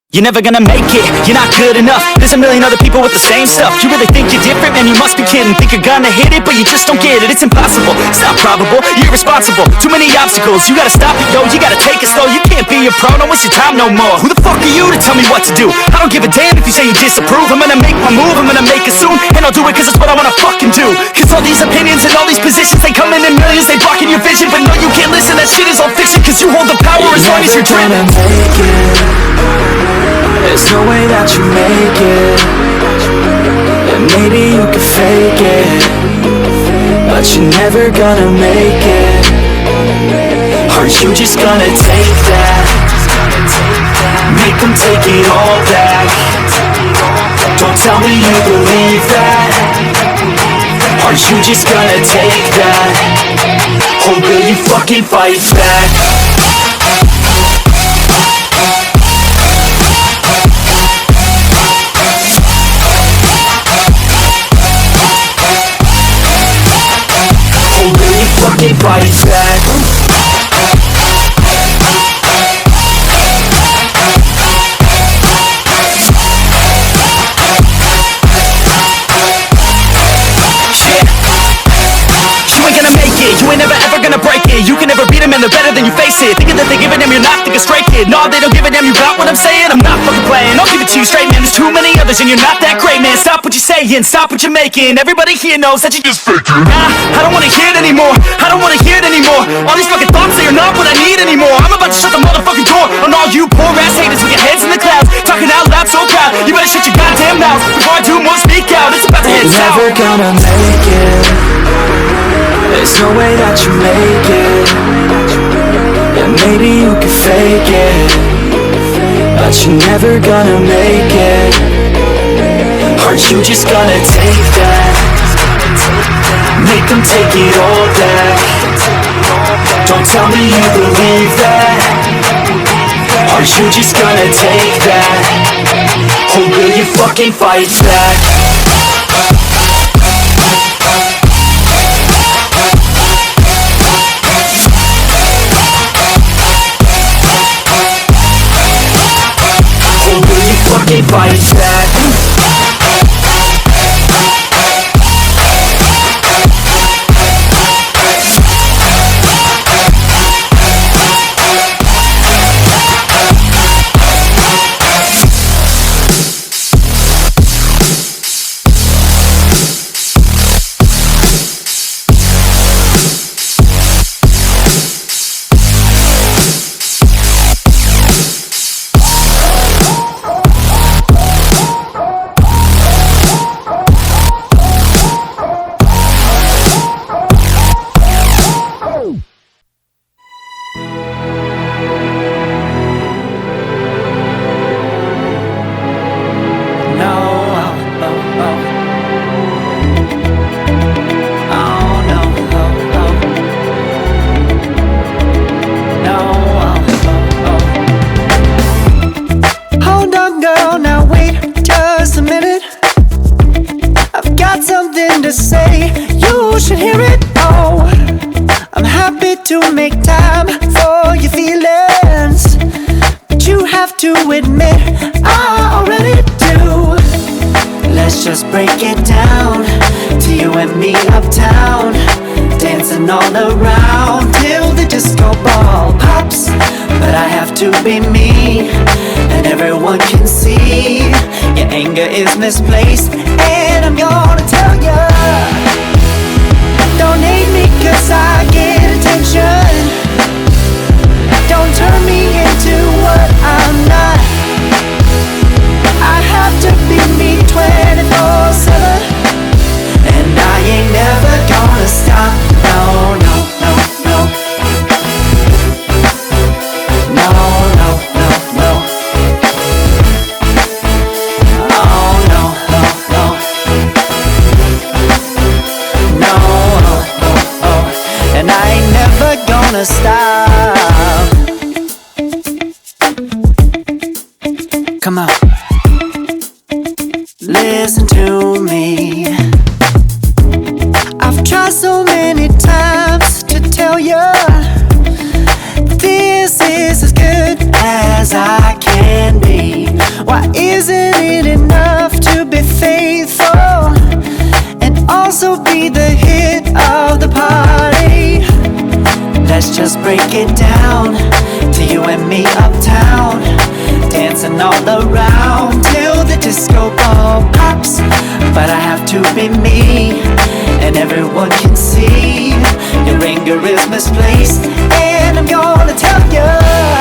You're never gonna make it, you're not good enough. There's a million other people with the same stuff. You really think you're different? Man, you must be kidding. Think you're gonna hit it, but you just don't get it. It's impossible, it's not probable, you're irresponsible. Too many obstacles, you gotta stop it, yo. You gotta take it slow, you can't be a pro. Don't waste your time no more. Who the fuck are you to tell me what to do? I don't give a damn if you say you disapprove. I'm gonna make my move, I'm gonna make it soon. And I'll do it cause it's what I wanna fucking do. Cause all these opinions and all these positions, they come in millions, they blocking your vision. But no, you can't listen, that shit is all fiction. Cause you hold the power as long as you're driven. There's no way that you make it. And maybe you can fake it, but you're never gonna make it. Aren't you just gonna take that? Make them take it all back. Don't tell me you believe that. Aren't you just gonna take that? Or will you fucking fight back? Fucking fight back. You ain't gonna make it, you ain't never ever gonna break it. You can never beat them and they're better than you face it. Thinking that they give a damn, you're not, think a straight kid. No, they don't give a damn, you got what I'm saying? I'm not fucking playing, I'll give it to you straight, man. There's too many others and you're not that great, man. Stop what you're saying, stop what you're making. Everybody here knows that you just faking. Nah, I don't wanna hear it anymore, I don't wanna hear it anymore. All these fucking thoughts, they are not what I need anymore. I'm about to shut the motherfucking door on all you poor ass haters with your heads in the clouds, talking out loud so proud. You better shut your goddamn mouth before I do more, speak out. It's about to head south. Never gonna make it. There's no way that you make it. And maybe you can fake it, but you're never gonna make it. Aren't you just gonna take that? Make them take it all back. Don't tell me you believe that. Aren't you just gonna take that? Or will you fucking fight back? Fucking fight back. To say, you should hear it. Oh, I'm happy to make time for your feelings, but you have to admit I already do. Let's just break it down to you and me uptown, dancing all around till the disco ball pops. But I have to be me, and everyone can see your anger is misplaced. And I'm gonna tell ya, don't hate me cause I get attention. Don't turn me into what I'm not. I have to be me 24/7, and I ain't never gonna stop. No, no, no, no. No, no, no, no. Oh, no, no, no. No, oh, oh, oh. And I ain't never gonna stop. Come on. Listen to me. I've tried so many times to tell you this is as good as I can be. be the hit of the party. Let's just break it down to you and me uptown, dancing all around till the disco ball pops. But I have to be me, and everyone can see your anger is misplaced. And I'm gonna tell you